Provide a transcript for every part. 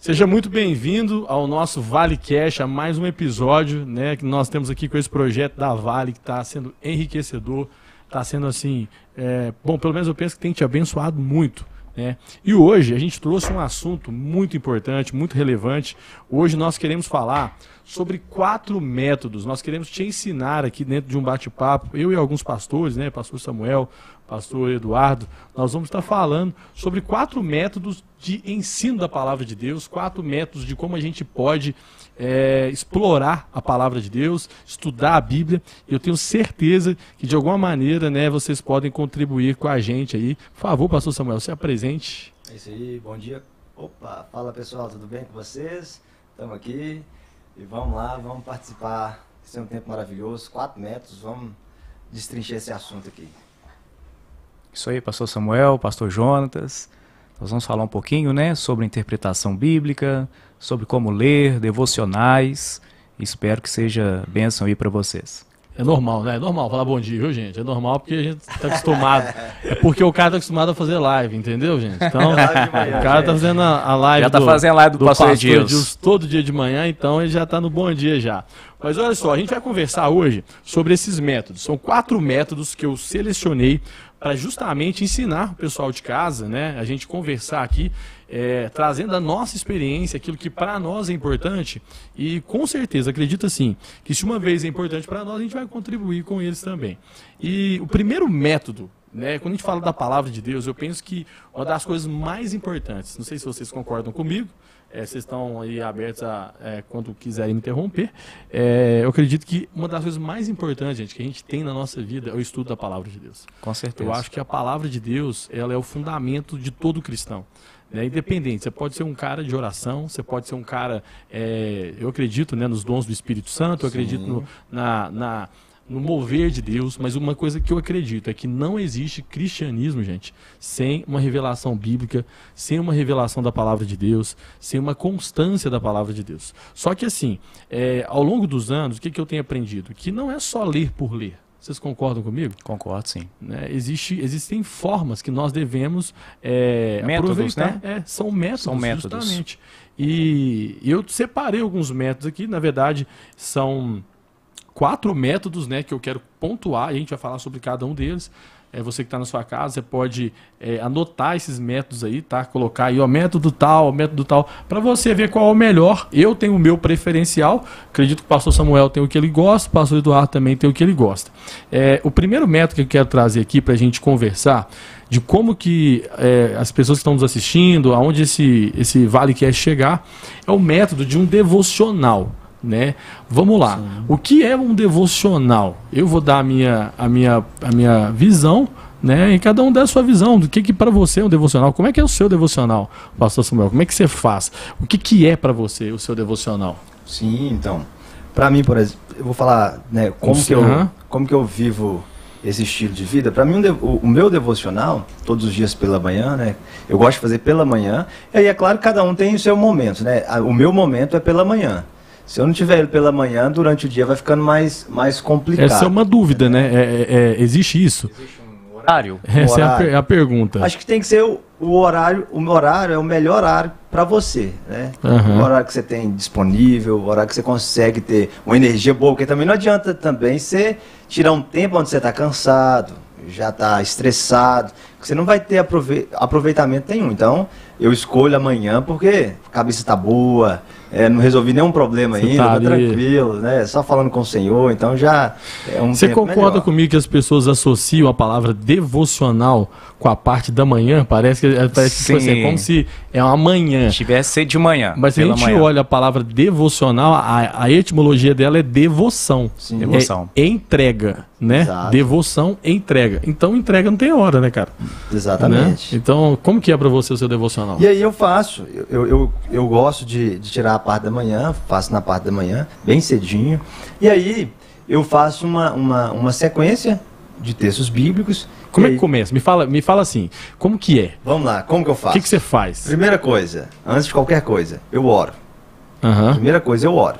Seja muito bem-vindo ao nosso Vale Cash, a mais um episódio, né, que nós temos aqui com esse projeto da Vale, que está sendo enriquecedor, está sendo assim, bom, pelo menos eu penso que tem te abençoado muito, né? E hoje a gente trouxe um assunto muito importante, muito relevante. Hoje nós queremos falar sobre 4 métodos. Nós queremos te ensinar aqui dentro de um bate-papo, eu e alguns pastores, né, pastor Samuel, pastor Eduardo, nós vamos estar falando sobre 4 métodos de ensino da palavra de Deus, 4 métodos de como a gente pode explorar a palavra de Deus, estudar a Bíblia. Eu tenho certeza que de alguma maneira, né, vocês podem contribuir com a gente aí. Por favor, pastor Samuel, se apresente. É isso aí, bom dia. Opa, fala pessoal, tudo bem com vocês? Estamos aqui e vamos lá, vamos participar. Esse é um tempo maravilhoso, 4 métodos, vamos destrinchar esse assunto aqui. Isso aí, pastor Samuel, pastor Jonatas. Nós vamos falar um pouquinho, né, sobre interpretação bíblica, sobre como ler, devocionais. Espero que seja bênção aí para vocês. É normal, né? É normal falar bom dia, viu, gente? É normal porque a gente está acostumado. É porque o cara está acostumado a fazer live, entendeu, gente? Então, o cara está fazendo a live. Já está fazendo a live do pastor Edilson todo dia de manhã, então ele já está no bom dia já. Mas olha só, a gente vai conversar hoje sobre esses métodos. São 4 métodos que eu selecionei para justamente ensinar o pessoal de casa, né? A gente conversar aqui, trazendo a nossa experiência, aquilo que para nós é importante, e com certeza, acredito assim, que se uma vez é importante para nós, a gente vai contribuir com eles também. E o primeiro método, né, quando a gente fala da palavra de Deus, eu penso que uma das coisas mais importantes, não sei se vocês concordam comigo, vocês estão aí abertos a quando quiserem me interromper, eu acredito que uma das coisas mais importantes, gente, que a gente tem na nossa vida é o estudo da palavra de Deus. Com certeza. Eu acho que a palavra de Deus, ela é o fundamento de todo cristão. Independente, você pode ser um cara de oração, você pode ser um cara, eu acredito, né, nos dons do Espírito Santo, eu acredito no mover de Deus, mas uma coisa que eu acredito é que não existe cristianismo, gente, sem uma revelação bíblica, sem uma revelação da palavra de Deus, sem uma constância da palavra de Deus. Só que assim, ao longo dos anos, o que eu tenho aprendido? Que não é só ler por ler. Vocês concordam comigo? Concordo, sim. Existem formas que nós devemos métodos, aproveitar. né? São métodos, são métodos, justamente. E eu separei alguns métodos aqui, na verdade, são 4 métodos, né, que eu quero pontuar, e a gente vai falar sobre cada um deles. Você que está na sua casa, você pode anotar esses métodos aí, tá? Colocar aí, ó, método tal, para você ver qual é o melhor. Eu tenho o meu preferencial, acredito que o pastor Samuel tem o que ele gosta, o pastor Eduardo também tem o que ele gosta. O primeiro método que eu quero trazer aqui para a gente conversar, de como que as pessoas que estão nos assistindo, aonde esse Vale quer chegar, é o método de um devocional. Né? Vamos lá. Sim. O que é um devocional? Eu vou dar a minha visão, né? E cada um dá a sua visão do que para você é um devocional. Como é que é o seu devocional, pastor Samuel? Como é que você faz? O que é para você o seu devocional? Sim, então, para mim, por exemplo, eu vou falar, né, como que eu vivo esse estilo de vida. Para mim, o meu devocional, todos os dias pela manhã, né? Eu gosto de fazer pela manhã. E aí, é claro que cada um tem o seu momento, né? O meu momento é pela manhã. Se eu não tiver ele pela manhã, durante o dia vai ficando mais complicado. Essa é uma dúvida, né? Existe isso? Existe um horário? Essa é a pergunta. Acho que tem que ser o horário. O horário é o melhor horário para você, né? Uhum. O horário que você tem disponível, o horário que você consegue ter uma energia boa, porque também não adianta também você tirar um tempo onde você está cansado, já está estressado, que você não vai ter aproveitamento nenhum. Então, eu escolho amanhã porque a cabeça está boa, não resolvi nenhum problema ainda, tá tranquilo, né? Só falando com o Senhor, então já é um Você tempo concorda melhor. comigo que as pessoas associam a palavra devocional com a parte da manhã? Parece que tipo assim, é como se é uma manhã. Tivesse ser de manhã. Mas se a gente olha a palavra devocional, a etimologia dela é devoção. Sim. Devoção. É entrega, né? Exato. Devoção, entrega. Então entrega não tem hora, né, cara? Exatamente. Né? Então, como que é para você o seu devocional? E aí eu faço, eu gosto de tirar a parte da manhã, faço na parte da manhã, bem cedinho, e aí eu faço uma sequência de textos bíblicos. Como é que começa? Me fala assim, como que é? Vamos lá, como que eu faço? O que você faz? Primeira coisa, antes de qualquer coisa, eu oro. Uhum. Primeira coisa, eu oro.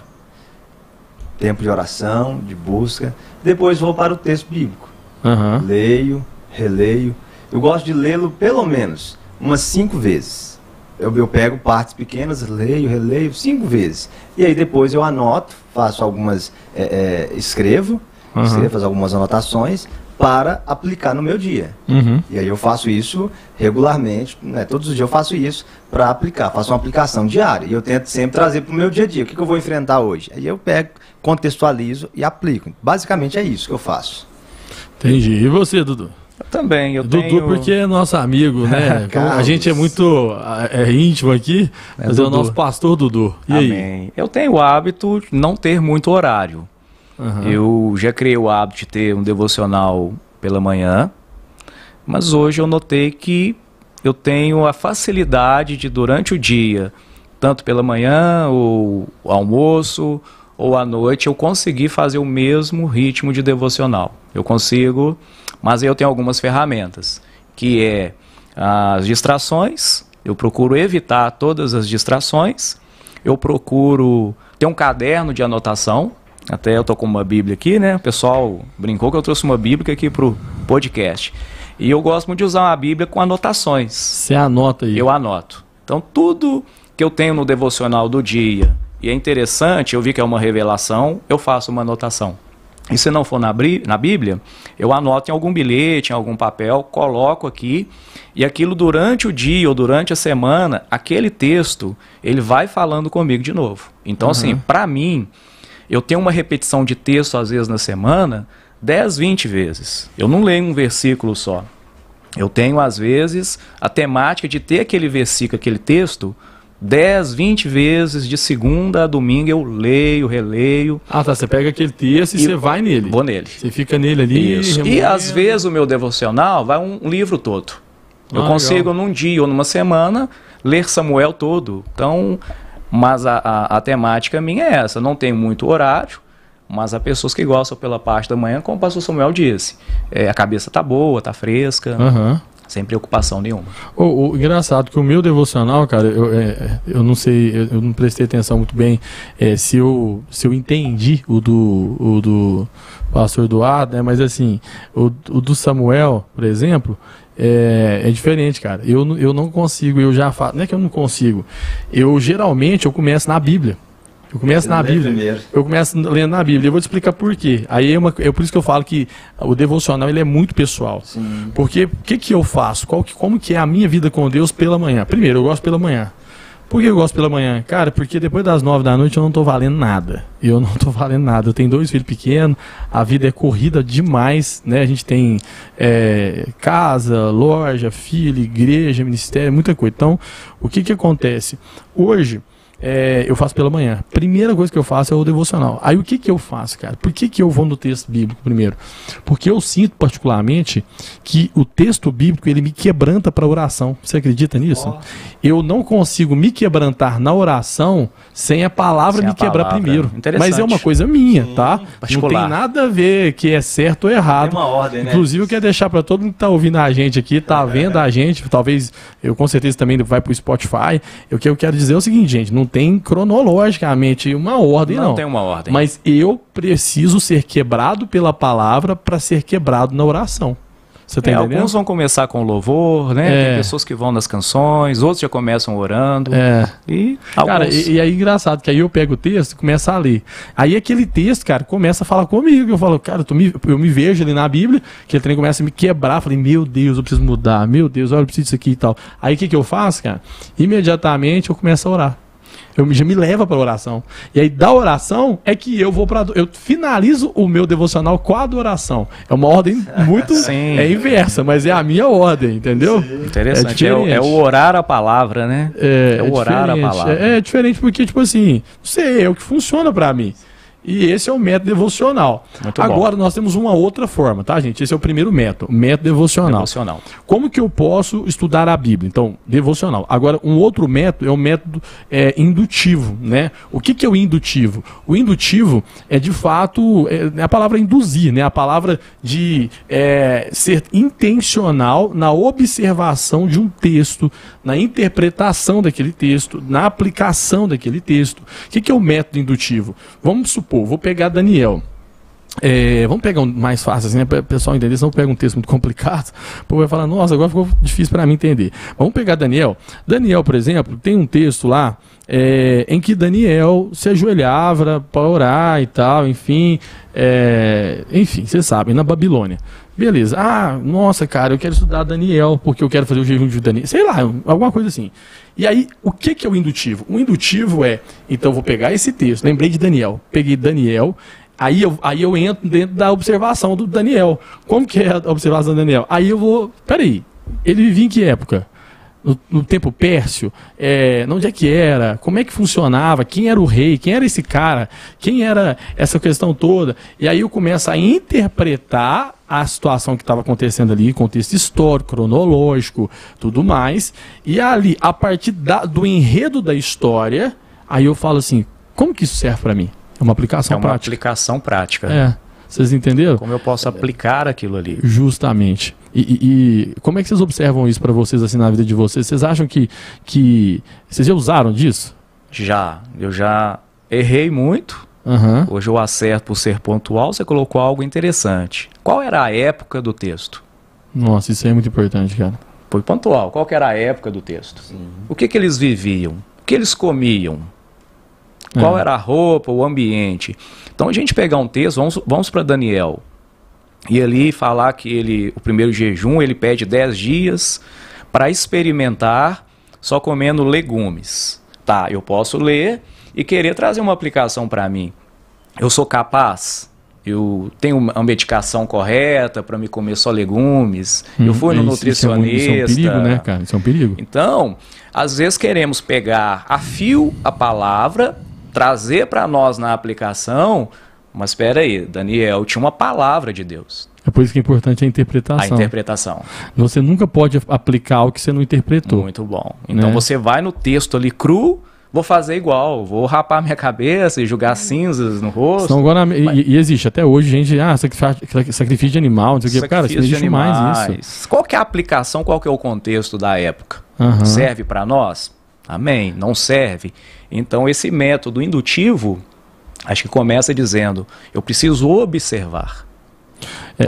Tempo de oração, de busca, depois vou para o texto bíblico. Uhum. Leio, releio, eu gosto de lê-lo pelo menos umas 5 vezes. eu pego partes pequenas, leio, releio 5 vezes. E aí depois eu anoto, faço algumas, escrevo, faço algumas anotações para aplicar no meu dia. E aí eu faço isso regularmente, né? Todos os dias eu faço isso para aplicar, faço uma aplicação diária. E eu tento sempre trazer para o meu dia a dia. O que eu vou enfrentar hoje? Aí eu pego, contextualizo e aplico. Basicamente é isso que eu faço. Entendi. E você, Dudu? Eu também, Dudu, porque é nosso amigo, né? A gente é muito íntimo aqui, mas é o nosso pastor Dudu. E Amém. aí? Eu tenho o hábito de não ter muito horário. Eu já criei o hábito de ter um devocional pela manhã, mas hoje eu notei que eu tenho a facilidade de, durante o dia, tanto pela manhã, ou almoço, ou à noite, eu conseguir fazer o mesmo ritmo de devocional. Eu consigo, mas eu tenho algumas ferramentas, que é as distrações. Eu procuro evitar todas as distrações. Eu procuro ter um caderno de anotação. Até eu tô com uma Bíblia aqui, né? O pessoal brincou que eu trouxe uma Bíblia aqui pro podcast. E eu gosto muito de usar uma Bíblia com anotações. Você anota aí? Eu anoto. Então, tudo que eu tenho no devocional do dia, e é interessante, eu vi que é uma revelação, eu faço uma anotação. E se não for na Bíblia, eu anoto em algum bilhete, em algum papel, coloco aqui, e aquilo durante o dia ou durante a semana, aquele texto, ele vai falando comigo de novo. Então, assim, para mim, eu tenho uma repetição de texto, às vezes, na semana, 10, 20 vezes. Eu não leio um versículo só. Eu tenho, às vezes, a temática de ter aquele versículo, aquele texto, 10, 20 vezes, de segunda a domingo, eu leio, releio. Ah, tá. Você pega aquele texto e você vai nele. Vou nele. Você fica nele ali. Isso. E, às vezes, o meu devocional vai um livro todo. Eu consigo, num dia ou numa semana, ler Samuel todo. Então... Mas a temática minha é essa, não tem muito horário, mas há pessoas que gostam pela parte da manhã, como o pastor Samuel disse. A cabeça tá boa, tá fresca, sem preocupação nenhuma. Engraçado que o meu devocional, cara, eu não sei, eu não prestei atenção muito bem se eu entendi o do pastor Eduardo, né? Mas assim, o do Samuel, por exemplo... É diferente, cara. Eu não consigo, eu já faço. Não é que eu não consigo. Geralmente eu começo na Bíblia. Eu começo na Bíblia. Primeiro. Eu começo lendo na Bíblia. Eu vou te explicar por quê. Aí é por isso que eu falo que o devocional ele é muito pessoal. Sim. Porque o que eu faço? Como que é a minha vida com Deus pela manhã? Primeiro, eu gosto pela manhã. Por que eu gosto pela manhã? Cara, porque depois das 9 da noite eu não tô valendo nada. Eu não tô valendo nada. Eu tenho 2 filhos pequenos, a vida é corrida demais, né? A gente tem casa, loja, filho, igreja, ministério, muita coisa. Então, o que acontece? Hoje, eu faço pela manhã. Primeira coisa que eu faço é o devocional. Aí o que eu faço, cara? Por que eu vou no texto bíblico primeiro? Porque eu sinto particularmente que o texto bíblico ele me quebranta para a oração. Você acredita nisso? Eu não consigo me quebrantar na oração sem a palavra me quebrar primeiro. Mas é uma coisa minha, tá? Particular. Não tem nada a ver que é certo ou errado. Tem uma ordem, né? Inclusive eu quero deixar para todo mundo que tá ouvindo a gente aqui, tá vendo a gente, talvez eu com certeza também vai pro Spotify. O que eu quero dizer é o seguinte, gente, não tem cronologicamente uma ordem, não. Não tem uma ordem. Mas eu preciso ser quebrado pela palavra para ser quebrado na oração. Você tá entendendo? Alguns vão começar com louvor, né? Tem pessoas que vão nas canções, outros já começam orando. E cara, e aí engraçado, que aí eu pego o texto e começo a ler. Aí aquele texto, cara, começa a falar comigo. Eu falo, cara, eu me vejo ali na Bíblia, que ele também começa a me quebrar. Falei, meu Deus, eu preciso mudar. Meu Deus, olha, eu preciso disso aqui e tal. Aí o que eu faço, cara? Imediatamente eu começo a orar. Já me leva para oração. E aí da oração é que eu finalizo o meu devocional com a adoração. É uma ordem muito inversa, mas é a minha ordem, entendeu? Sim. Interessante. É o orar a palavra, né? É o orar a palavra. É diferente porque, tipo assim, não sei, é o que funciona para mim. E esse é o método devocional. Agora nós temos uma outra forma, tá, gente? Esse é o primeiro método, método devocional. Como que eu posso estudar a Bíblia? Então, devocional. Agora, um outro método é o método indutivo, né? O que é o indutivo? O indutivo é, de fato, a palavra induzir, né? A palavra de ser intencional na observação de um texto, na interpretação daquele texto, na aplicação daquele texto. O que é o método indutivo? Vamos supor, vou pegar Daniel. Vamos pegar um mais fácil, assim, né, para o pessoal entender, senão eu pego um texto muito complicado, o povo vai falar, nossa, agora ficou difícil para mim entender. Vamos pegar Daniel. Daniel, por exemplo, tem um texto lá em que Daniel se ajoelhava para orar e tal, enfim, vocês sabem, na Babilônia. Beleza. Ah, nossa, cara, eu quero estudar Daniel, porque eu quero fazer o jejum de Daniel. Sei lá, alguma coisa assim. E aí, o que é o indutivo? O indutivo então eu vou pegar esse texto, lembrei de Daniel, peguei Daniel. Aí eu entro dentro da observação do Daniel. Como que é a observação do Daniel? Aí eu vou... Peraí, ele vivia em que época? No tempo pérsia? Onde é que era? Como é que funcionava? Quem era o rei? Quem era esse cara? Quem era essa questão toda? E aí eu começo a interpretar a situação que estava acontecendo ali, contexto histórico, cronológico, tudo mais. E ali, a partir do enredo da história, aí eu falo assim, como que isso serve para mim? É uma aplicação prática. Aplicação prática. Vocês entenderam? Como eu posso aplicar aquilo ali. Justamente. E como é que vocês observam isso para vocês, assim, na vida de vocês? Vocês acham que vocês já usaram disso? Já. Eu já errei muito. Uhum. Hoje eu acerto por ser pontual. Você colocou algo interessante. Qual era a época do texto? Nossa, isso aí é muito importante, cara. Foi pontual. Qual que era a época do texto? Sim. O que eles viviam? O que eles comiam? Qual era a roupa, o ambiente? Então a gente pegar um texto, vamos para Daniel, e ali falar que o primeiro jejum, ele pede 10 dias para experimentar só comendo legumes. Tá, eu posso ler e querer trazer uma aplicação para mim. Eu sou capaz? Eu tenho a medicação correta para me comer só legumes? Eu fui no nutricionista? Isso é um perigo, né, cara? Isso é um perigo. Então, às vezes queremos pegar a fio a palavra, trazer para nós na aplicação, mas espera aí, Daniel tinha uma palavra de Deus. É por isso que é importante a interpretação. A interpretação. Você nunca pode aplicar o que você não interpretou. Muito bom. Então você vai no texto ali cru, vou fazer igual, vou rapar minha cabeça e jogar cinzas no rosto. Então, agora, e existe até hoje gente, sacrifício de animal, não sei o que, cara, isso não existe mais isso. Qual que é a aplicação, qual que é o contexto da época? Serve para nós? Amém? Não serve? Então esse método indutivo, acho que começa dizendo, eu preciso observar.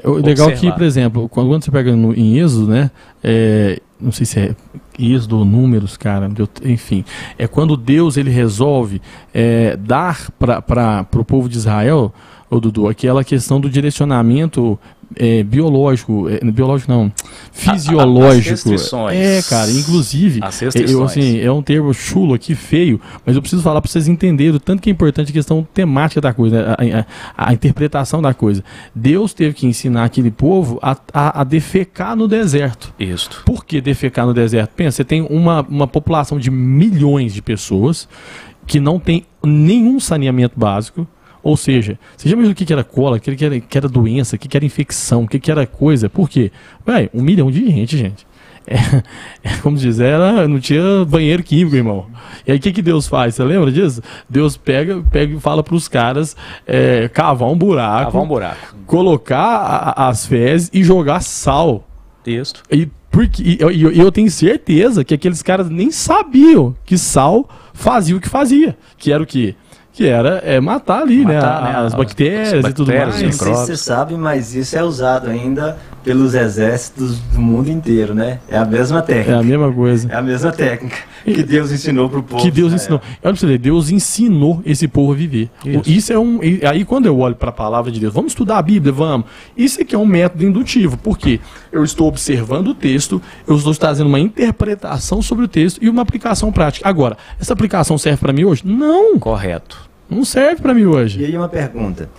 O legal que, por exemplo, quando você pega em Êxodo, né? Não sei se é Êxodo ou Números, cara, enfim. É quando Deus ele resolve dar para o povo de Israel, Dudu, aquela questão do direcionamento biológico não, fisiológico. As restrições. Cara, inclusive, é um termo chulo aqui, feio, mas eu preciso falar para vocês entenderem o tanto que é importante a questão temática da coisa, a interpretação da coisa. Deus teve que ensinar aquele povo a defecar no deserto. Isso. Por que defecar no deserto? Pensa, você tem uma população de milhões de pessoas que não tem nenhum saneamento básico. Ou seja, você já viu o que era cola, o que era doença, o que era infecção, o que era coisa? Por quê? 1 milhão de gente. Como diz, não tinha banheiro químico, irmão. E aí o que Deus faz? Você lembra disso? Deus pega e fala para os caras cavar um buraco, colocar as fezes e jogar sal. Isso. E eu tenho certeza que aqueles caras nem sabiam que sal fazia o que fazia. Que era o quê? Que era matar ali, as bactérias e tudo mais. Não sei se você sabe, mas isso é usado ainda pelos exércitos do mundo inteiro, né? É a mesma técnica. É a mesma coisa. É a mesma técnica que Deus ensinou pro povo. Que Deus ensinou. Olha pra você ver, Deus ensinou esse povo a viver. Isso aí quando eu olho para a palavra de Deus, vamos estudar a Bíblia, vamos. Isso aqui é um método indutivo, porque eu estou observando o texto, eu estou trazendo uma interpretação sobre o texto e uma aplicação prática. Agora, essa aplicação serve para mim hoje? Não. Correto. Não serve para mim hoje. E aí uma pergunta,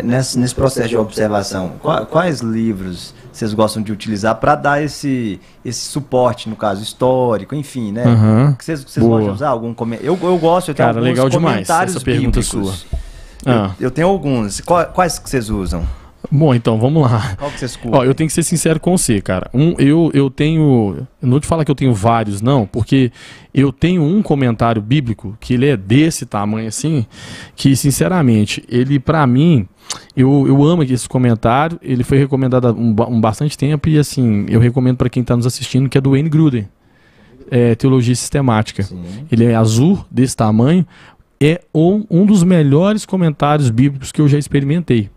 nesse processo de observação, quais livros vocês gostam de utilizar para dar esse suporte, no caso, histórico, enfim, né? Que vocês gostam de usar? Algum comentário? Eu gosto, eu tenho alguns legal comentários demais essa pergunta bíblicos. Sua. Eu tenho alguns. Quais que vocês usam? Bom, então, vamos lá. Qual que vocês curtem? Eu tenho que ser sincero com você, cara. Eu tenho... Eu não vou te falar que eu tenho vários, não, porque eu tenho um comentário bíblico, que ele é desse tamanho assim, que, sinceramente, ele, pra mim, eu amo esse comentário, ele foi recomendado há bastante tempo e, assim, eu recomendo pra quem tá nos assistindo, que é do Wayne Grudem, Teologia Sistemática. Sim. Ele é azul, desse tamanho, é um dos melhores comentários bíblicos que eu já experimentei.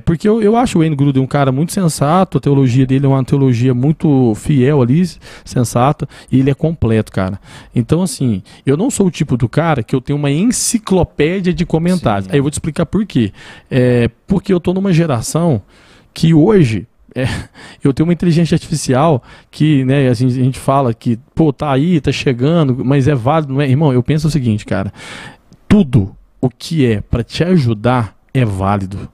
Porque eu acho o Wayne Grudem um cara muito sensato, a teologia dele é uma teologia muito fiel ali, sensata, e ele é completo, cara. Então, assim, eu não sou o tipo do cara que eu tenho uma enciclopédia de comentários. Sim, Aí eu vou te explicar por quê. Porque eu tô numa geração que hoje eu tenho uma inteligência artificial que, né, a gente fala que, pô, tá aí, tá chegando, mas é válido, não é? Irmão, eu penso o seguinte, cara, tudo o que é para te ajudar é válido.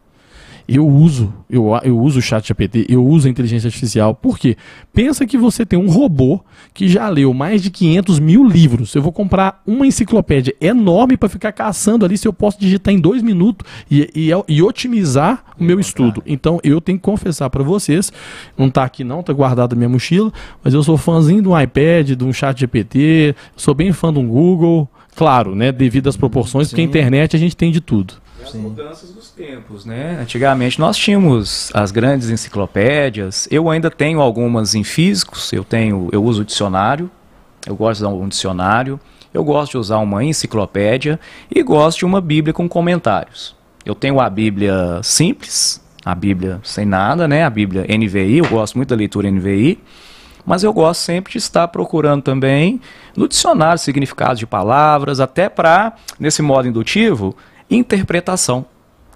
Eu uso o ChatGPT, eu uso a inteligência artificial. Por quê? Pensa que você tem um robô que já leu mais de 500 mil livros. Eu vou comprar uma enciclopédia enorme para ficar caçando ali se eu posso digitar em 2 minutos e otimizar o meu estudo. Então eu tenho que confessar para vocês, não tá aqui não, tá guardado na minha mochila, mas eu sou fãzinho de um iPad, de um ChatGPT, sou bem fã de um Google, claro, né, devido às proporções, porque a internet a gente tem de tudo. As mudanças dos tempos, né? Antigamente nós tínhamos as grandes enciclopédias. Eu ainda tenho algumas em físicos. Eu uso o dicionário. Eu gosto de usar um dicionário. Eu gosto de usar uma enciclopédia e gosto de uma Bíblia com comentários. Eu tenho a Bíblia simples, a Bíblia sem nada, né? A Bíblia NVI. Eu gosto muito da leitura NVI. Mas eu gosto sempre de estar procurando também no dicionário significados de palavras, até para, nesse modo indutivo, interpretação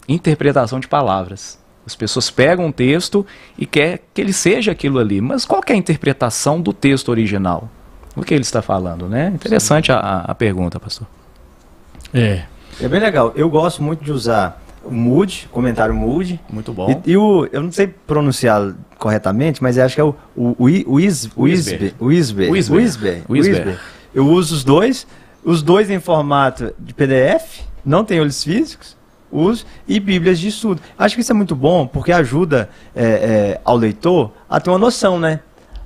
de palavras. As pessoas pegam um texto e quer que ele seja aquilo ali, mas qual que é a interpretação do texto original? O que ele está falando, né? Interessante a pergunta, pastor. É bem legal. Eu gosto muito de usar o Moody, comentário Moody. Muito bom. Eu não sei pronunciar corretamente, mas acho que é o Whisper. Eu uso os dois em formato de PDF. Não tem olhos físicos, uso, e bíblias de estudo. Acho que isso é muito bom, porque ajuda ao leitor a ter uma noção, né?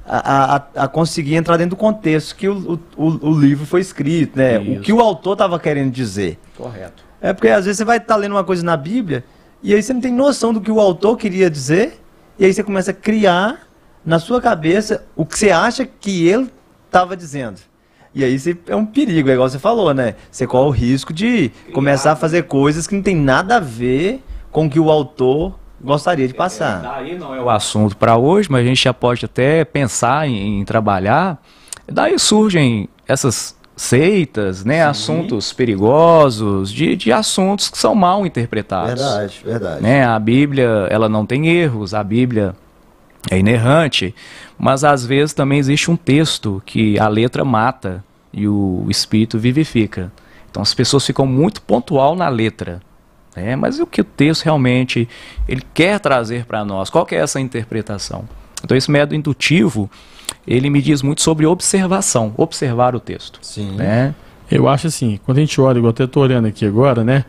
A conseguir entrar dentro do contexto que o livro foi escrito, né? Isso. O que o autor estava querendo dizer. Correto. Porque às vezes você vai estar lendo uma coisa na Bíblia, e aí você não tem noção do que o autor queria dizer, e aí você começa a criar na sua cabeça o que você acha que ele estava dizendo. E aí é um perigo, é igual você falou, né? Você corre o risco de começar a fazer coisas que não tem nada a ver com o que o autor gostaria de passar. Daí não é o assunto para hoje, mas a gente já pode até pensar em trabalhar. Daí surgem essas seitas, né? Sim. Assuntos perigosos, de assuntos que são mal interpretados. Verdade. Né? A Bíblia, ela não tem erros, a Bíblia é inerrante, mas às vezes também existe um texto que a letra mata e o espírito vivifica. Então as pessoas ficam muito pontual na letra, né? Mas o que o texto realmente ele quer trazer para nós? Qual que é essa interpretação? Então esse método indutivo, ele me diz muito sobre observação, observar o texto. Sim. Né? Eu acho assim, quando a gente olha, igual eu estou olhando aqui agora, né?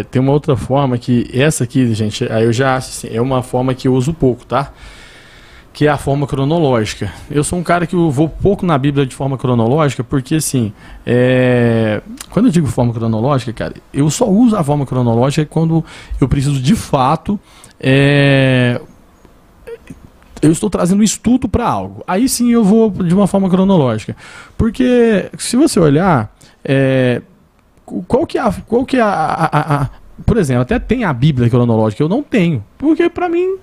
Tem uma outra forma que, essa aqui, gente, aí eu já acho assim, é uma forma que eu uso pouco, tá? Que é a forma cronológica. Eu sou um cara que eu vou pouco na Bíblia de forma cronológica, porque assim, quando eu digo forma cronológica, cara, eu só uso a forma cronológica quando eu preciso de fato, eu estou trazendo um estudo para algo. Aí sim eu vou de uma forma cronológica. Porque se você olhar, qual que é por exemplo, até tem a Bíblia cronológica, eu não tenho. Porque para mim,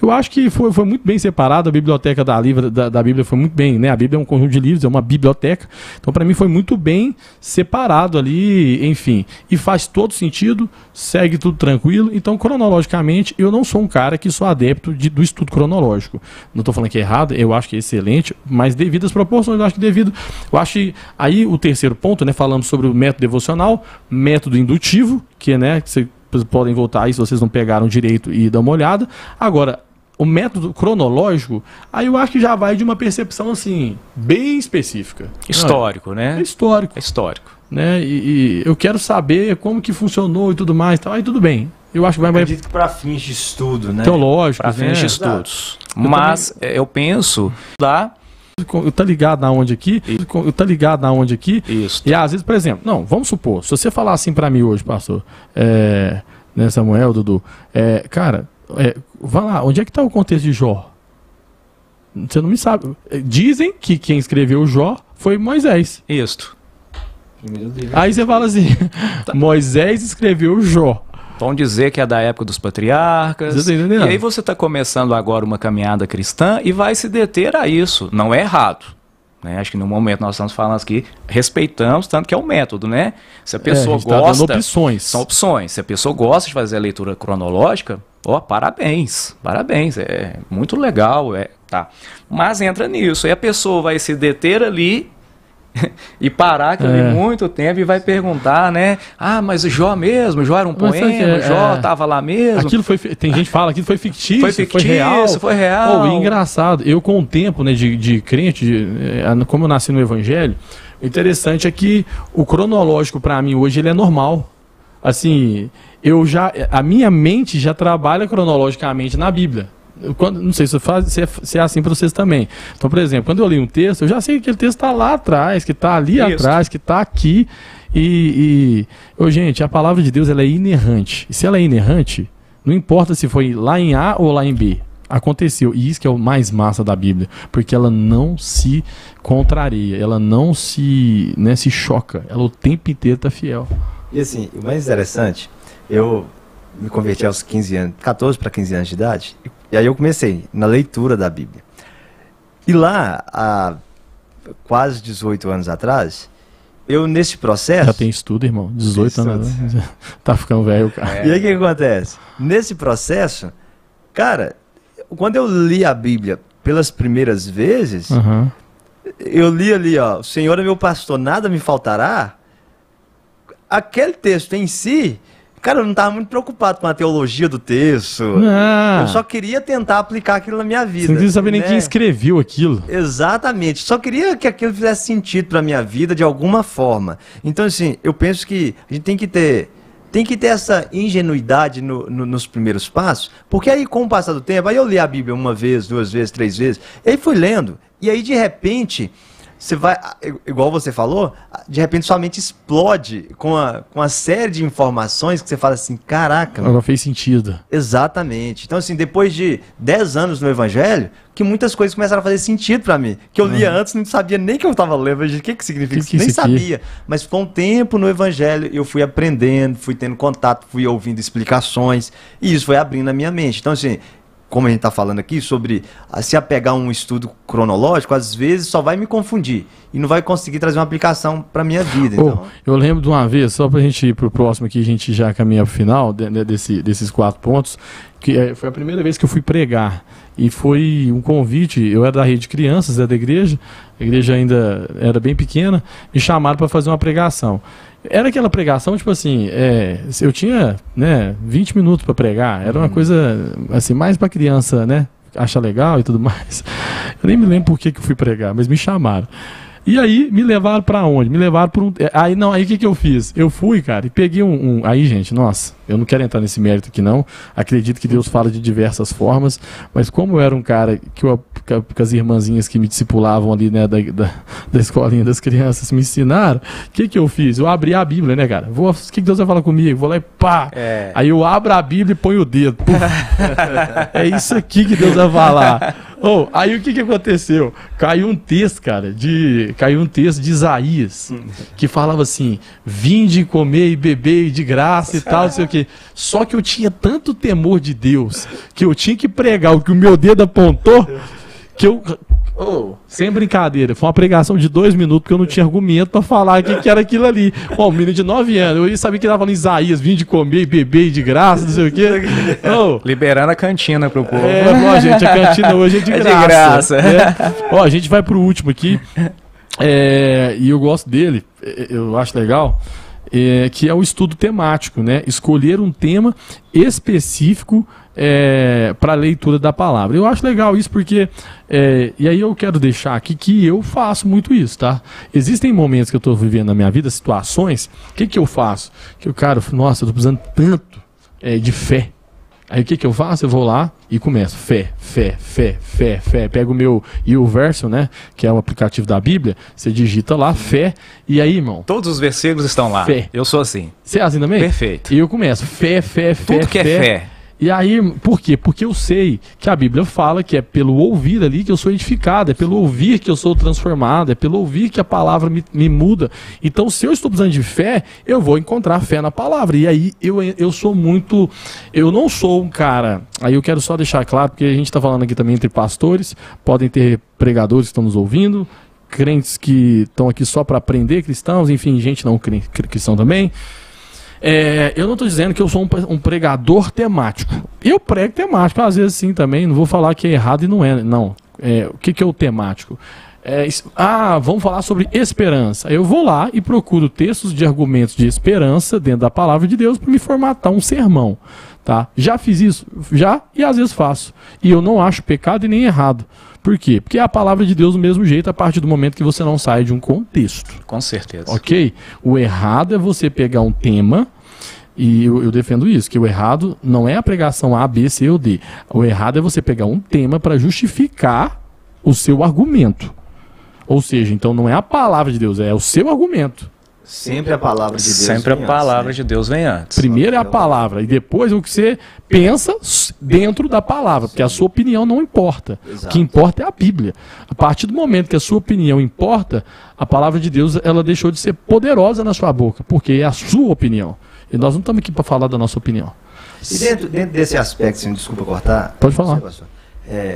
eu acho que foi muito bem separado, a biblioteca da Bíblia foi muito bem, né? A Bíblia é um conjunto de livros, é uma biblioteca. Então para mim foi muito bem separado ali, enfim. E faz todo sentido, segue tudo tranquilo. Então cronologicamente, eu não sou um cara que sou adepto do estudo cronológico. Não estou falando que é errado, eu acho que é excelente, mas devido às proporções, eu acho que aí o terceiro ponto, né? Falamos sobre o método devocional, método indutivo, que, né, que vocês podem voltar aí se vocês não pegaram direito e dar uma olhada. Agora, o método cronológico, aí eu acho que já vai de uma percepção assim, bem específica. Histórico, né? É histórico. É histórico. Né? E eu quero saber como que funcionou e tudo mais. Então, aí tudo bem. Eu acho que acredito que para fins de estudo, né? Teológico. Para fins de estudos. Mas eu penso tá ligado aonde aqui? Isso. E às vezes, por exemplo, não, vamos supor, se você falar assim pra mim hoje, pastor, né, Samuel, Dudu, cara, vai lá, onde é que tá o contexto de Jó? Você não me sabe. Dizem que quem escreveu Jó foi Moisés. Isso. Aí você fala assim, Moisés escreveu Jó. Vão dizer que é da época dos patriarcas. Você tá entendendo? E aí você está começando agora uma caminhada cristã e vai se deter a isso. Não é errado. Né? Acho que no momento nós estamos falando aqui, respeitamos, tanto que é um método, né? Se a pessoa tá gosta... dando opções. São opções. Se a pessoa gosta de fazer a leitura cronológica, parabéns. Parabéns. É muito legal. Tá. Mas entra nisso. Aí a pessoa vai se deter ali e parar aquilo ali muito tempo e vai perguntar, né? Ah, mas Jó mesmo? Jó era um poema? Jó estava lá mesmo? Aquilo tem gente que fala, aquilo foi fictício, foi fictício, foi real. E engraçado, eu com o tempo, né, de crente, como eu nasci no Evangelho, o interessante é que o cronológico para mim hoje ele é normal. Assim, a minha mente já trabalha cronologicamente na Bíblia. Não sei se é assim para vocês também. Então, por exemplo, quando eu li um texto, eu já sei que aquele texto está lá atrás, que está ali atrás, que está aqui. Gente, a palavra de Deus ela é inerrante. E se ela é inerrante, não importa se foi lá em A ou lá em B. Aconteceu. E isso que é o mais massa da Bíblia. Porque ela não se contraria, ela não se choca. Ela o tempo inteiro está fiel. E assim, o mais interessante, eu me converti aos 15 anos, 14 para 15 anos de idade, e aí eu comecei na leitura da Bíblia. E lá, há quase 18 anos atrás, eu nesse processo... Já tem estudo, irmão, 18 anos, tá ficando velho, cara. E aí o que acontece? Nesse processo, cara, quando eu li a Bíblia pelas primeiras vezes, eu li ali, ó, o Senhor é meu pastor, nada me faltará. Aquele texto em si... Cara, eu não estava muito preocupado com a teologia do texto. Eu só queria tentar aplicar aquilo na minha vida. Você não queria saber nem quem escreveu aquilo. Exatamente. Só queria que aquilo fizesse sentido para a minha vida de alguma forma. Então, assim, eu penso que a gente tem que ter essa ingenuidade nos primeiros passos, porque aí, com o passar do tempo, aí eu li a Bíblia uma vez, 2 vezes, 3 vezes, e aí fui lendo, e aí, de repente... Você vai, igual você falou, de repente sua mente explode com a série de informações que você fala assim, caraca. Agora fez sentido. Exatamente. Então assim, depois de 10 anos no Evangelho, que muitas coisas começaram a fazer sentido pra mim. Que eu lia antes, não sabia nem que eu estava lendo. O que significa isso? Nem sabia. Mas com o tempo no Evangelho, eu fui aprendendo, fui tendo contato, fui ouvindo explicações, e isso foi abrindo a minha mente. Então assim... Como a gente está falando aqui, sobre se apegar a um estudo cronológico, às vezes só vai me confundir e não vai conseguir trazer uma aplicação para a minha vida. Então... Eu lembro de uma vez, só para a gente ir para o próximo aqui, a gente já caminha para o final desses 4 pontos, que foi a primeira vez que eu fui pregar. E foi um convite, eu era da rede de crianças, da igreja, a igreja ainda era bem pequena, me chamaram para fazer uma pregação. Era aquela pregação, tipo assim, eu tinha 20 minutos para pregar, era uma coisa assim, mais para criança, né, achar legal e tudo mais. Eu nem me lembro por que eu fui pregar, mas me chamaram. E aí, me levaram para onde? Me levaram para um... Aí o que eu fiz? Eu fui, cara, e peguei Aí, gente, nossa, eu não quero entrar nesse mérito aqui, não. Acredito que Deus fala de diversas formas, mas como eu era um cara que as irmãzinhas que me discipulavam ali, né, da escolinha das crianças me ensinaram, o que eu fiz? Eu abri a Bíblia, né, cara? O que Deus vai falar comigo? Vou lá e pá! Aí eu abro a Bíblia e ponho o dedo. É isso aqui que Deus vai falar. Aí o que aconteceu? Caiu um texto, cara, de Isaías, que falava assim, vinde comer e beber de graça e tal, não sei o quê. Só que eu tinha tanto temor de Deus, que eu tinha que pregar o que o meu dedo apontou, que eu... sem brincadeira, foi uma pregação de 2 minutos, porque eu não tinha argumento pra falar que era aquilo ali. Um menino de 9 anos, eu sabia que ele tava falando Isaías, vim de comer e beber de graça, não sei o quê. Liberando a cantina pro povo. Gente, a cantina hoje é de graça. A gente vai pro último aqui, e eu gosto dele, eu acho legal, que é o estudo temático, né? Escolher um tema específico para a leitura da palavra. Eu acho legal isso porque, e aí eu quero deixar aqui que eu faço muito isso, tá? Existem momentos que eu estou vivendo na minha vida, situações, o que eu faço? Que eu, cara, nossa, eu estou precisando tanto de fé. Aí o que eu faço? Eu vou lá e começo. Fé. Pego o verso, né? Que é o aplicativo da Bíblia. Você digita lá, fé. E aí, irmão? Todos os versículos estão lá. Fé. Eu sou assim. Você é assim também? Perfeito. E eu começo. Fé. Tudo que é fé. E aí, por quê? Porque eu sei que a Bíblia fala que é pelo ouvir ali que eu sou edificado, é pelo ouvir que eu sou transformado, é pelo ouvir que a palavra me muda. Então, se eu estou precisando de fé, eu vou encontrar fé na palavra. E aí, eu sou muito... Eu não sou um cara... Aí eu quero só deixar claro, porque a gente está falando aqui também entre pastores, podem ter pregadores que estão nos ouvindo, crentes que estão aqui só para aprender, cristãos, enfim, gente não cristão também. Eu não estou dizendo que eu sou um pregador temático. Eu prego temático, às vezes sim também, não vou falar que é errado e não é. Não. O que é o temático? Vamos falar sobre esperança. Eu vou lá e procuro textos de argumentos de esperança dentro da palavra de Deus para me formatar um sermão. Tá? Já fiz isso? Já, e às vezes faço. E eu não acho pecado e nem errado. Por quê? Porque é a palavra de Deus do mesmo jeito a partir do momento que você não sai de um contexto. Com certeza. Ok? O errado é você pegar um tema, e eu defendo isso, que o errado não é a pregação A, B, C ou D. O errado é você pegar um tema para justificar o seu argumento. Ou seja, então não é a palavra de Deus, é o seu argumento. Sempre a palavra de Deus Sempre a palavra de Deus vem antes. Primeiro é a palavra e depois o que você pensa dentro da palavra, porque a sua opinião não importa. Exato. O que importa é a Bíblia. A partir do momento que a sua opinião importa, a palavra de Deus ela deixou de ser poderosa na sua boca, porque é a sua opinião. E nós não estamos aqui para falar da nossa opinião. E dentro desse aspecto, assim, desculpa cortar. Pode falar.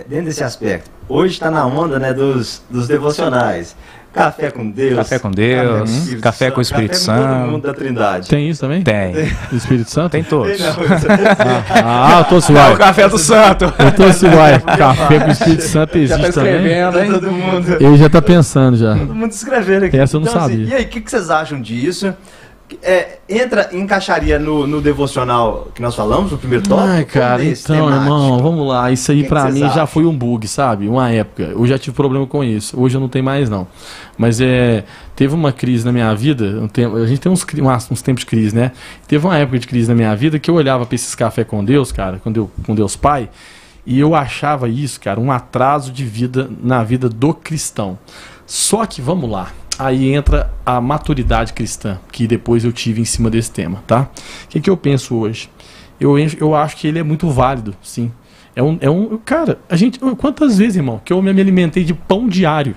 Dentro desse aspecto, hoje está na onda, né, dos devocionais. Café com Deus. Café com Deus, café com o Espírito Santo. Café com todo mundo da Trindade. Tem isso também? Tem. Do Espírito Santo? Tem todos. Eu tô suave. O café do santo. Eu tô suave. Café com o Espírito Santo existe Já tá escrevendo, também. hein? Todo mundo. Ele já tá pensando já. Todo mundo escrevendo aqui. Essa eu não Então, sabia. Assim, e aí, o que vocês acham disso? Encaixaria no devocional que nós falamos, no primeiro tópico? Ai, cara, então, irmão, vamos lá. Isso aí pra mim já foi um bug, sabe? Uma época. Eu já tive problema com isso. Hoje eu não tenho mais, não. Mas teve uma crise na minha vida. A gente tem uns tempos de crise, né? Teve uma época de crise na minha vida que eu olhava pra esses café com Deus, cara, com Deus Pai, e eu achava isso, cara, um atraso de vida na vida do cristão. Só que, vamos lá. Aí entra a maturidade cristã, que depois eu tive em cima desse tema, tá? O que eu penso hoje? Eu acho que ele é muito válido, sim. Cara, quantas vezes, irmão, que eu me alimentei de pão diário?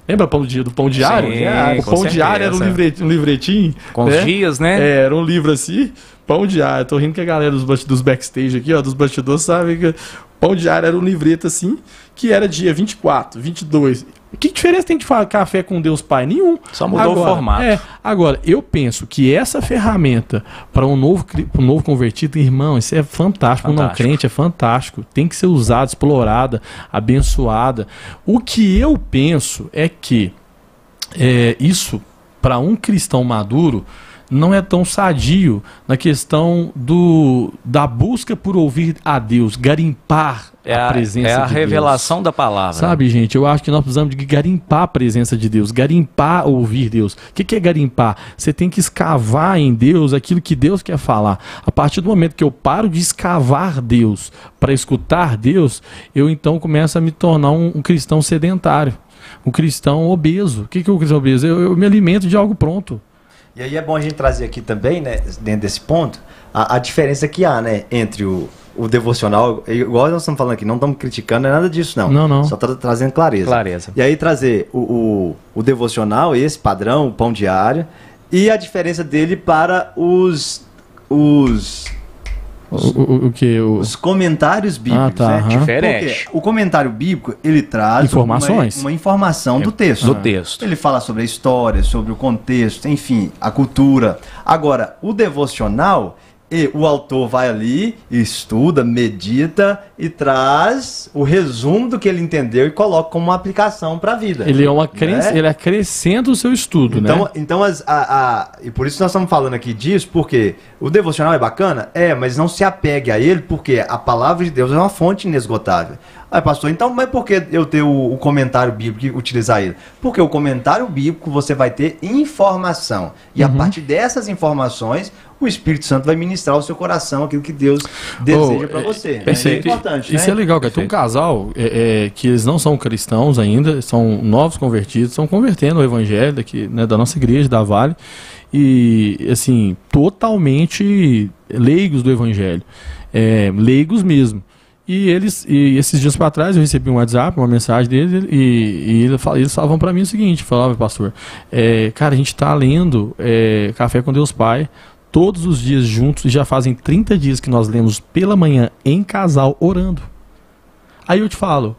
Lembra do pão diário? Sim, o pão diário era um livretinho. Com os dias, né? Era um livro assim, pão diário. Eu tô rindo que a galera dos backstage aqui, ó, dos bastidores, sabe que pão diário era um livreto assim, que era dia 24, 22. Que diferença tem de falar café com Deus Pai? Nenhum. Só mudou o formato. Agora, eu penso que essa ferramenta para um novo convertido, irmão, isso é fantástico. Um não crente é fantástico. Tem que ser usada, explorada, abençoada. O que eu penso é que isso, para um cristão maduro, não é tão sadio na questão da busca por ouvir a Deus, garimpar a presença de Deus. É a revelação da palavra. Sabe, gente, eu acho que nós precisamos de garimpar a presença de Deus, garimpar ouvir Deus. O que é garimpar? Você tem que escavar em Deus aquilo que Deus quer falar. A partir do momento que eu paro de escavar Deus para escutar Deus, eu então começo a me tornar um cristão sedentário, um cristão obeso. O que é o cristão obeso? Eu me alimento de algo pronto. E aí é bom a gente trazer aqui também, né, dentro desse ponto, a diferença que há, né, entre o devocional, igual nós estamos falando aqui, não estamos criticando, não é nada disso, não. Não. Só trazendo clareza. E aí trazer o devocional, esse padrão, o pão diário, e a diferença dele para os comentários bíblicos, né? Diferente. Porque o comentário bíblico, ele traz uma informação do texto. Ele fala sobre a história, sobre o contexto, enfim, a cultura. Agora, o devocional, o autor vai ali, estuda, medita e traz o resumo do que ele entendeu e coloca como uma aplicação para a vida. Ele ele acrescenta o seu estudo, né? Então e por isso nós estamos falando aqui disso, porque o devocional é bacana? Mas não se apegue a ele, porque a palavra de Deus é uma fonte inesgotável. Aí, pastor, então, mas por que eu ter o comentário bíblico e utilizar ele? Porque o comentário bíblico você vai ter informação. E a partir dessas informações, o Espírito Santo vai ministrar ao seu coração aquilo que Deus deseja para você. Isso é importante, né? Isso é legal, cara. Tem um casal que eles não são cristãos ainda, são novos convertidos, estão convertendo ao evangelho daqui, né, da nossa igreja, da Vale, e, assim, totalmente leigos do evangelho. leigos mesmo. E esses dias para trás eu recebi um WhatsApp, uma mensagem deles, e eles falavam para mim o seguinte, falavam, pastor, cara, a gente está lendo Café com Deus Pai todos os dias juntos, e já fazem 30 dias que nós lemos pela manhã em casal, orando. Aí eu te falo,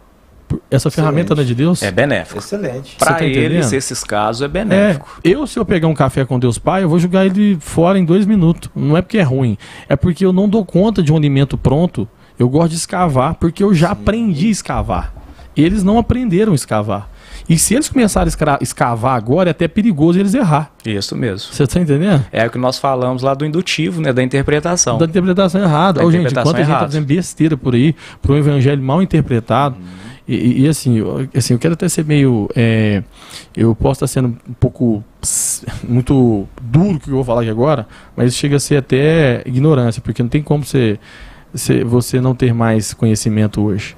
essa ferramenta não é de Deus? É benéfico. Excelente. Para tá eles, esses casos, é benéfico. Se eu pegar um Café com Deus Pai, eu vou jogar ele fora em 2 minutos. Não é porque é ruim, é porque eu não dou conta de um alimento pronto. Eu gosto de escavar, porque eu já aprendi a escavar. Eles não aprenderam a escavar. E se eles começarem a escavar agora, é até perigoso eles errar. Isso mesmo. Você está entendendo? É o que nós falamos lá do indutivo, né? Da interpretação. Da interpretação errada. Da Gente, interpretação quanta gente está errada. fazendo besteira por aí, para um evangelho mal interpretado. E assim, eu quero até ser meio... eu posso estar sendo um pouco... muito duro que eu vou falar aqui agora, mas chega a ser até ignorância, porque não tem como você não ter mais conhecimento hoje.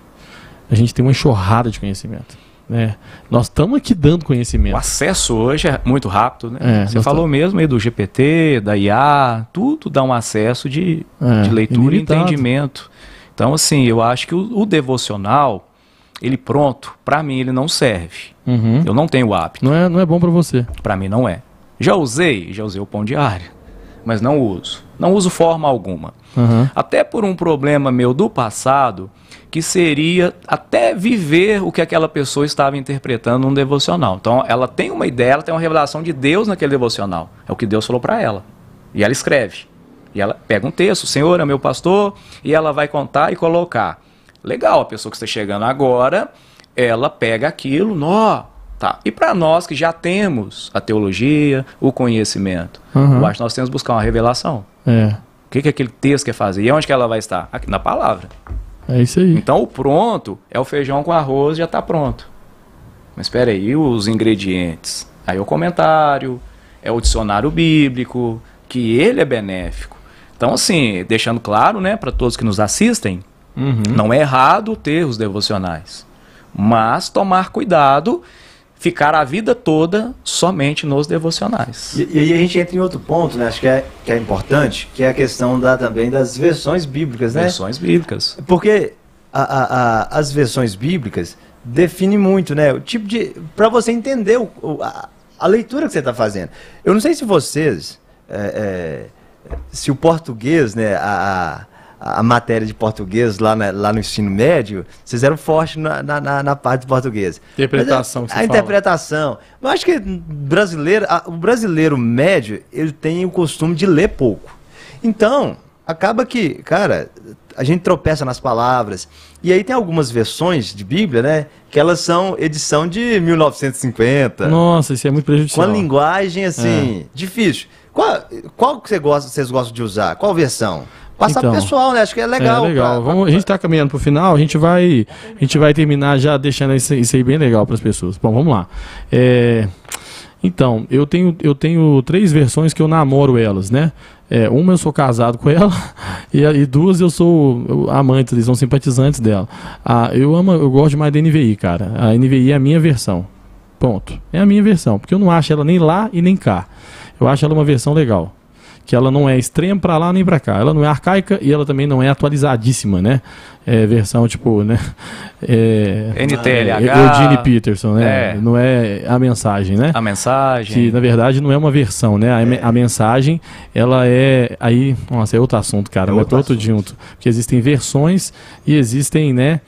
A gente tem uma enxurrada de conhecimento, né? Nós estamos aqui dando conhecimento. O acesso hoje é muito rápido, né? Você falou mesmo aí do GPT, da IA, tudo dá um acesso de leitura e entendimento. Então, assim, eu acho que o devocional, ele pronto, para mim ele não serve. Eu não tenho o hábito. Não é bom para você. Para mim não é. Já usei o pão diário, mas não uso. Não uso forma alguma. Até por um problema meu do passado, que seria até viver o que aquela pessoa estava interpretando num devocional. Então, ela tem uma ideia, ela tem uma revelação de Deus naquele devocional. É o que Deus falou para ela. E ela escreve. E ela pega um texto, o Senhor é meu pastor, e ela vai contar e colocar. Legal, a pessoa que está chegando agora, ela pega aquilo, tá. E para nós que já temos a teologia, o conhecimento, eu acho que nós temos que buscar uma revelação. O que aquele texto quer fazer? E onde que ela vai estar? Aqui na palavra. É isso aí. Então o pronto é o feijão com arroz, já está pronto. Mas espera aí, os ingredientes? Aí o comentário, é o dicionário bíblico, que ele é benéfico. Então assim, deixando claro, né, para todos que nos assistem, não é errado ter os devocionais, mas tomar cuidado, ficar a vida toda somente nos devocionais. E aí a gente entra em outro ponto, né? Acho que é importante, que é a questão também das versões bíblicas, né? Versões bíblicas. Porque as versões bíblicas definem muito, né? O tipo de... para você entender a leitura que você está fazendo. Eu não sei se vocês... se o português, né? A matéria de português lá no ensino médio, vocês eram fortes na parte de português. Interpretação que você a interpretação. Eu acho que o brasileiro médio, ele tem o costume de ler pouco. Então, acaba que, cara, a gente tropeça nas palavras. E aí tem algumas versões de Bíblia, né? Que elas são edição de 1950. Nossa, isso é muito prejudicial. Com a linguagem, assim, difícil. Qual que vocês gostam de usar? Qual versão? Passar pro pessoal, né? Acho que é legal. Legal. A gente tá caminhando pro final, a gente vai terminar já deixando isso aí bem legal para as pessoas. Bom, vamos lá. Então, eu tenho 3 versões que eu namoro elas, né? Uma eu sou casado com ela e 2 eu sou amante, eles são simpatizantes dela. Eu gosto mais da NVI, cara. A NVI é a minha versão. Ponto. É a minha versão, porque eu não acho ela nem lá e nem cá. Eu acho ela uma versão legal. Que ela não é extrema para lá nem para cá. Ela não é arcaica e ela também não é atualizadíssima, né? Versão tipo, né? NTLH. Eugene Peterson, né? Não é a mensagem, né? A mensagem. Que na verdade não é uma versão, né? A mensagem, ela é... Aí, nossa, é outro assunto, cara. Mas é outro junto. Porque existem versões e existem, né?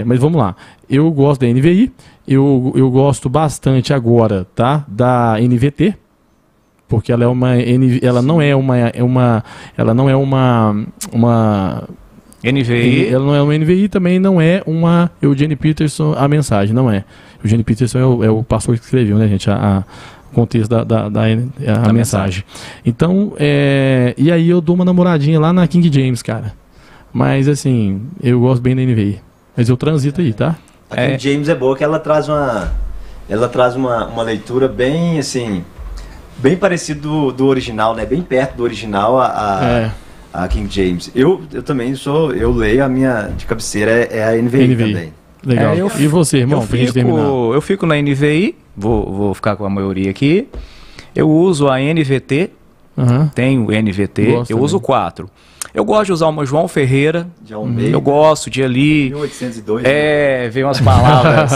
Mas vamos lá. Eu gosto da NVI. Eu gosto bastante agora, tá? Da NVT. Porque ela não é uma NVI. Ela não é uma NVI, também não é uma Eugene Peterson, a mensagem, não é. Eugene Peterson é o pastor que escreveu, né, gente, o contexto da mensagem. Então, e aí eu dou uma namoradinha lá na King James, cara. Mas assim, eu gosto bem da NVI. Mas eu transito aí, tá? A King James é boa, que ela traz uma leitura bem, assim... bem parecido do original, né? Bem perto do original a King James. Eu também eu leio, a minha de cabeceira é a NVI também. Legal. E você, irmão, pra gente terminar? Eu fico na NVI, vou ficar com a maioria aqui. Eu uso a NVT, tenho NVT, eu uso 4. Eu gosto de usar uma João Ferreira. De Almeida. Eu gosto de ali... 1802. ver umas palavras.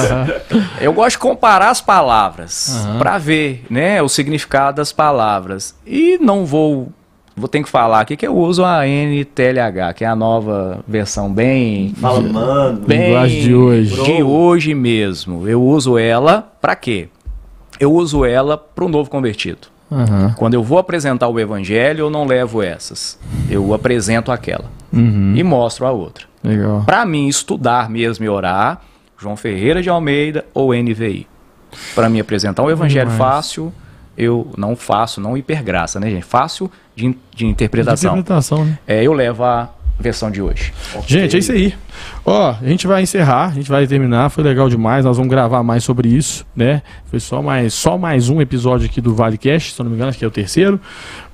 Eu gosto de comparar as palavras para ver, né, o significado das palavras. E não vou ter que falar aqui que eu uso a NTLH, que é a nova versão bem... Fala, mano. Bem linguagem de hoje. De hoje mesmo. Eu uso ela para quê? Eu uso ela para o novo convertido. Quando eu vou apresentar o evangelho, eu não levo essas. Eu apresento aquela. E mostro a outra. Legal. Para mim, estudar mesmo e orar, João Ferreira de Almeida ou NVI. Para mim apresentar um evangelho fácil, eu não faço, não hipergraça, né, gente? Fácil de interpretação. Né? Eu levo a versão de hoje. Gente, é isso aí. Ó, a gente vai encerrar, a gente vai terminar, foi legal demais, nós vamos gravar mais sobre isso, né? Foi só mais um episódio aqui do ValeCast, se eu não me engano, acho que é o terceiro,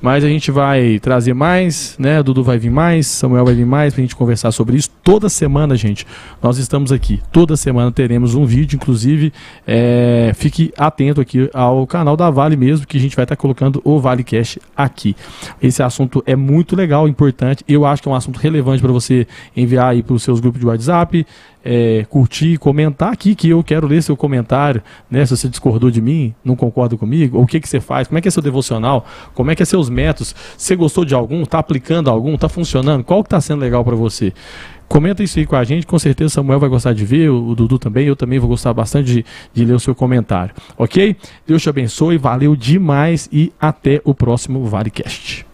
mas a gente vai trazer mais, né? Dudu vai vir mais, Samuel vai vir mais pra gente conversar sobre isso. Toda semana, gente, nós estamos aqui, toda semana teremos um vídeo, inclusive, fique atento aqui ao canal da Vale mesmo, que a gente vai estar colocando o ValeCast aqui. Esse assunto é muito legal, importante, eu acho que é um assunto relevante para você enviar aí para os seus grupos de WhatsApp, curtir, comentar aqui, que eu quero ler seu comentário, né? Se você discordou de mim, não concorda comigo, ou o que você faz, como é que é seu devocional, como é que é seus métodos, você gostou de algum, está aplicando algum, está funcionando, qual que está sendo legal para você? Comenta isso aí com a gente, com certeza o Samuel vai gostar de ver, o Dudu também, eu também vou gostar bastante de ler o seu comentário, ok? Deus te abençoe, valeu demais e até o próximo ValeCast.